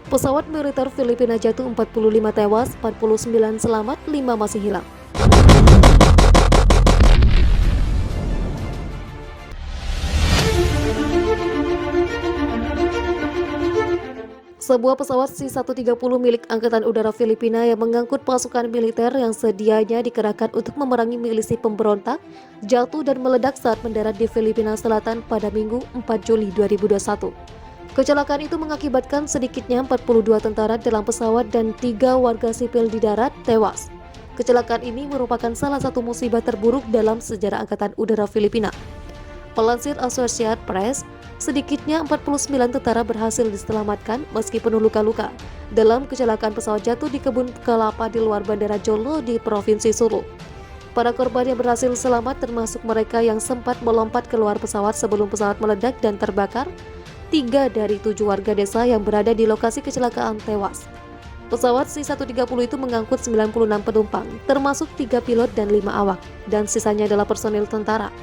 Pesawat militer Filipina jatuh, 45 tewas, 49 selamat, 5 masih hilang. Sebuah pesawat C-130 milik Angkatan Udara Filipina yang mengangkut pasukan militer yang sedianya dikerahkan untuk memerangi milisi pemberontak jatuh dan meledak saat mendarat di Filipina Selatan pada Minggu 4 Juli 2021. Kecelakaan itu mengakibatkan sedikitnya 42 tentara dalam pesawat dan 3 warga sipil di darat tewas. Kecelakaan ini merupakan salah satu musibah terburuk dalam sejarah Angkatan Udara Filipina. Melansir Associated Press, sedikitnya 49 tentara berhasil diselamatkan meski penuh luka-luka dalam kecelakaan pesawat jatuh di kebun kelapa di luar Bandara Jolo di Provinsi Sulu. Para korban yang berhasil selamat termasuk mereka yang sempat melompat keluar pesawat sebelum pesawat meledak dan terbakar. 3 dari 7 warga desa yang berada di lokasi kecelakaan tewas. Pesawat C-130 itu mengangkut 96 penumpang, termasuk 3 pilot dan 5 awak, dan sisanya adalah personil tentara.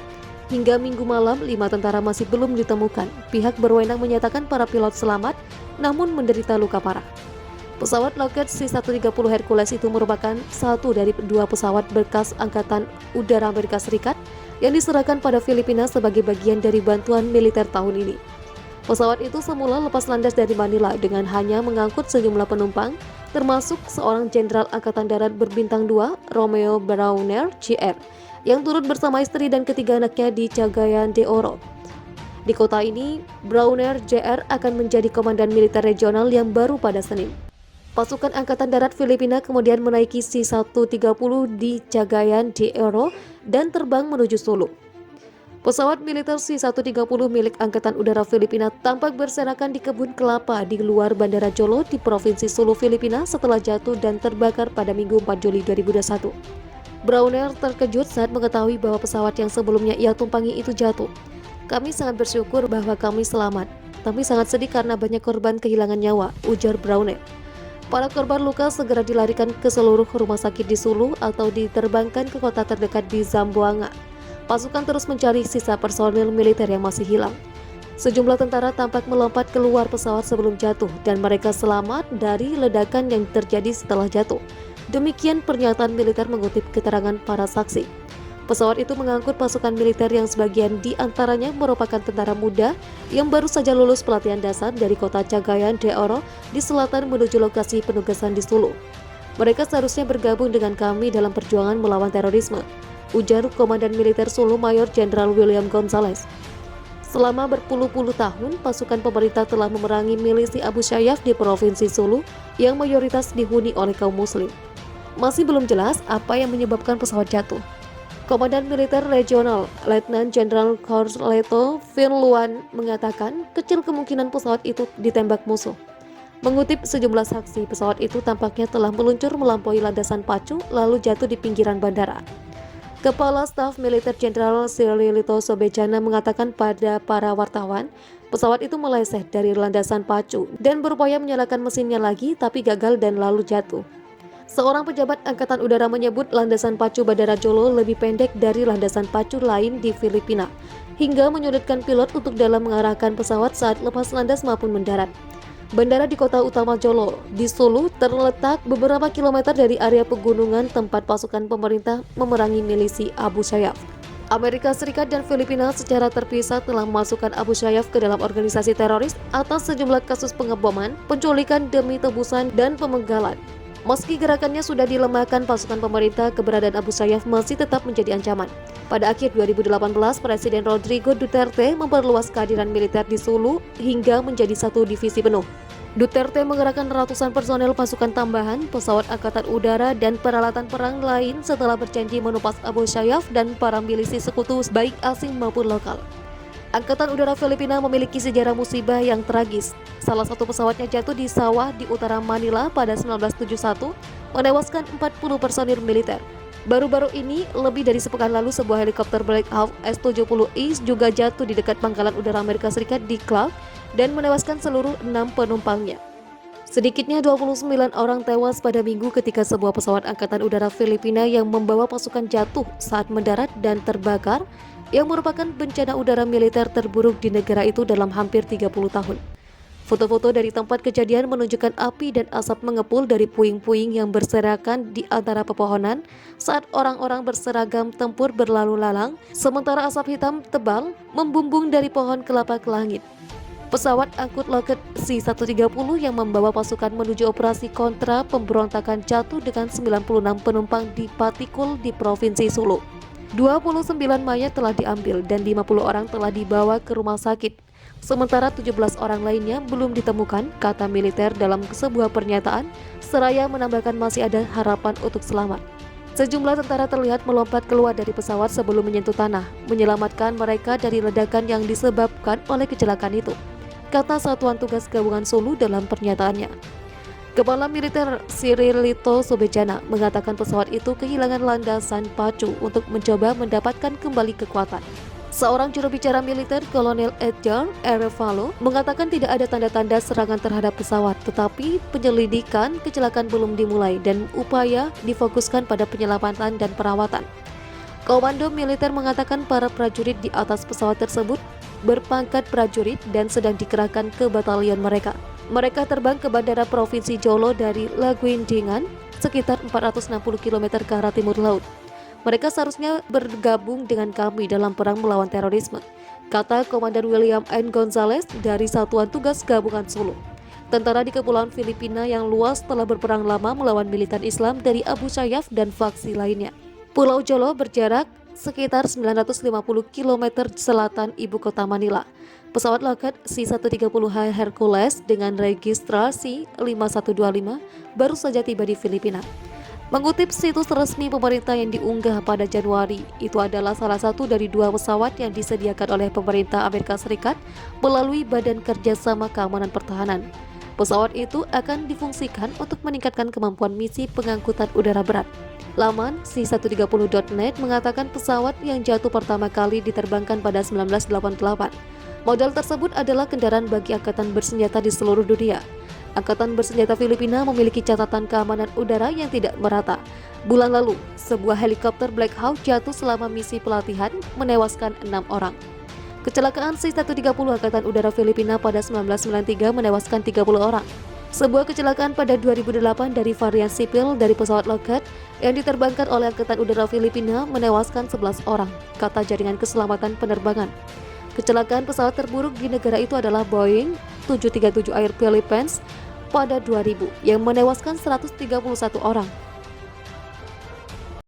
Hingga Minggu malam, 5 tentara masih belum ditemukan. Pihak berwenang menyatakan para pilot selamat, namun menderita luka parah. Pesawat Lockheed C-130 Hercules itu merupakan satu dari 2 pesawat bekas Angkatan Udara Amerika Serikat yang diserahkan pada Filipina sebagai bagian dari bantuan militer tahun ini. Pesawat itu semula lepas landas dari Manila dengan hanya mengangkut sejumlah penumpang, termasuk seorang jenderal Angkatan Darat berbintang 2, Romeo Browner, Jr., yang turut bersama istri dan ketiga anaknya di Cagayan de Oro. Di kota ini, Browner, Jr. akan menjadi komandan militer regional yang baru pada Senin. Pasukan Angkatan Darat Filipina kemudian menaiki C-130 di Cagayan de Oro dan terbang menuju Sulu. Pesawat militer C-130 milik Angkatan Udara Filipina tampak berserakan di kebun kelapa di luar Bandara Jolo di Provinsi Sulu, Filipina setelah jatuh dan terbakar pada Minggu 4 Juli 2021. Browner terkejut saat mengetahui bahwa pesawat yang sebelumnya ia tumpangi itu jatuh. "Kami sangat bersyukur bahwa kami selamat, tapi sangat sedih karena banyak korban kehilangan nyawa," ujar Browner. Para korban luka segera dilarikan ke seluruh rumah sakit di Sulu atau diterbangkan ke kota terdekat di Zamboanga. Pasukan terus mencari sisa personil militer yang masih hilang. Sejumlah tentara tampak melompat keluar pesawat sebelum jatuh dan mereka selamat dari ledakan yang terjadi setelah jatuh. Demikian pernyataan militer mengutip keterangan para saksi. Pesawat itu mengangkut pasukan militer yang sebagian di antaranya merupakan tentara muda yang baru saja lulus pelatihan dasar dari kota Cagayan de Oro di selatan menuju lokasi penugasan di Sulu. "Mereka seharusnya bergabung dengan kami dalam perjuangan melawan terorisme," ujar Komandan Militer Sulu Mayor Jenderal William Gonzales. Selama berpuluh-puluh tahun, pasukan pemerintah telah memerangi milisi Abu Sayyaf di Provinsi Sulu yang mayoritas dihuni oleh kaum muslim. Masih belum jelas apa yang menyebabkan pesawat jatuh. Komandan Militer Regional, Letnan Jenderal Carleto Finluan mengatakan kecil kemungkinan pesawat itu ditembak musuh. Mengutip sejumlah saksi, pesawat itu tampaknya telah meluncur melampaui landasan pacu lalu jatuh di pinggiran bandara. Kepala Staf Militer Jenderal Sililito Sobejana mengatakan pada para wartawan, pesawat itu meleset dari landasan pacu dan berupaya menyalakan mesinnya lagi tapi gagal dan lalu jatuh. Seorang pejabat Angkatan Udara menyebut landasan pacu Bandara Jolo lebih pendek dari landasan pacu lain di Filipina, hingga menyulitkan pilot untuk dalam mengarahkan pesawat saat lepas landas maupun mendarat. Bandara di kota utama Jolo, di Sulu, terletak beberapa kilometer dari area pegunungan tempat pasukan pemerintah memerangi milisi Abu Sayyaf. Amerika Serikat dan Filipina secara terpisah telah memasukkan Abu Sayyaf ke dalam organisasi teroris atas sejumlah kasus pengeboman, penculikan demi tebusan, dan pemenggalan. Meski gerakannya sudah dilemahkan, pasukan pemerintah, keberadaan Abu Sayyaf masih tetap menjadi ancaman. Pada akhir 2018, Presiden Rodrigo Duterte memperluas kehadiran militer di Sulu hingga menjadi 1 divisi penuh. Duterte mengerahkan ratusan personel pasukan tambahan, pesawat angkatan udara, dan peralatan perang lain setelah berjanji menumpas Abu Sayyaf dan para milisi sekutu baik asing maupun lokal. Angkatan Udara Filipina memiliki sejarah musibah yang tragis. Salah satu pesawatnya jatuh di sawah di utara Manila pada 1971, menewaskan 40 personil militer. Baru-baru ini, lebih dari sepekan lalu, sebuah helikopter Black Hawk S-70I juga jatuh di dekat Pangkalan Udara Amerika Serikat di Clark dan menewaskan seluruh 6 penumpangnya. Sedikitnya 29 orang tewas pada Minggu ketika sebuah pesawat Angkatan Udara Filipina yang membawa pasukan jatuh saat mendarat dan terbakar, yang merupakan bencana udara militer terburuk di negara itu dalam hampir 30 tahun. Foto-foto dari tempat kejadian menunjukkan api dan asap mengepul dari puing-puing yang berserakan di antara pepohonan saat orang-orang berseragam tempur berlalu lalang, sementara asap hitam tebal membumbung dari pohon kelapa ke langit. Pesawat angkut Lockheed C-130 yang membawa pasukan menuju operasi kontra pemberontakan jatuh dengan 96 penumpang di Patikul di Provinsi Sulu. 29 mayat telah diambil dan 50 orang telah dibawa ke rumah sakit. Sementara 17 orang lainnya belum ditemukan, kata militer dalam sebuah pernyataan, seraya menambahkan masih ada harapan untuk selamat. Sejumlah tentara terlihat melompat keluar dari pesawat sebelum menyentuh tanah, menyelamatkan mereka dari ledakan yang disebabkan oleh kecelakaan itu, kata Satuan Tugas Gabungan Sulu dalam pernyataannya. Kepala Militer Sirilito Sobejana mengatakan pesawat itu kehilangan landasan pacu untuk mencoba mendapatkan kembali kekuatan. Seorang juru bicara militer, Kolonel Edgar Erevalo, mengatakan tidak ada tanda-tanda serangan terhadap pesawat, tetapi penyelidikan kecelakaan belum dimulai dan upaya difokuskan pada penyelamatan dan perawatan. Komando militer mengatakan para prajurit di atas pesawat tersebut berpangkat prajurit dan sedang dikerahkan ke batalion mereka. Mereka terbang ke Bandara Provinsi Jolo dari Laguindingan, sekitar 460 km ke arah timur laut. Mereka seharusnya bergabung dengan kami dalam perang melawan terorisme, kata Komandan William N. Gonzales dari Satuan Tugas Gabungan Sulu. Tentara di Kepulauan Filipina yang luas telah berperang lama melawan militan Islam dari Abu Sayyaf dan faksi lainnya. Pulau Jolo berjarak sekitar 950 km selatan ibu kota Manila. Pesawat Lockheed C-130H Hercules dengan registrasi 5125 baru saja tiba di Filipina. Mengutip situs resmi pemerintah yang diunggah pada Januari, itu adalah salah satu dari 2 pesawat yang disediakan oleh pemerintah Amerika Serikat melalui Badan Kerjasama Keamanan Pertahanan. Pesawat itu akan difungsikan untuk meningkatkan kemampuan misi pengangkutan udara berat. Laman C130.net mengatakan pesawat yang jatuh pertama kali diterbangkan pada 1988. Model tersebut adalah kendaraan bagi angkatan bersenjata di seluruh dunia. Angkatan Bersenjata Filipina memiliki catatan keamanan udara yang tidak merata. Bulan lalu, sebuah helikopter Black Hawk jatuh selama misi pelatihan, menewaskan 6 orang. Kecelakaan C-130 Angkatan Udara Filipina pada 1993 menewaskan 30 orang. Sebuah kecelakaan pada 2008 dari varian sipil dari pesawat Lockheed yang diterbangkan oleh Angkatan Udara Filipina menewaskan 11 orang, kata Jaringan Keselamatan Penerbangan. Kecelakaan pesawat terburuk di negara itu adalah Boeing 737 Air Philippines pada 2000 yang menewaskan 131 orang.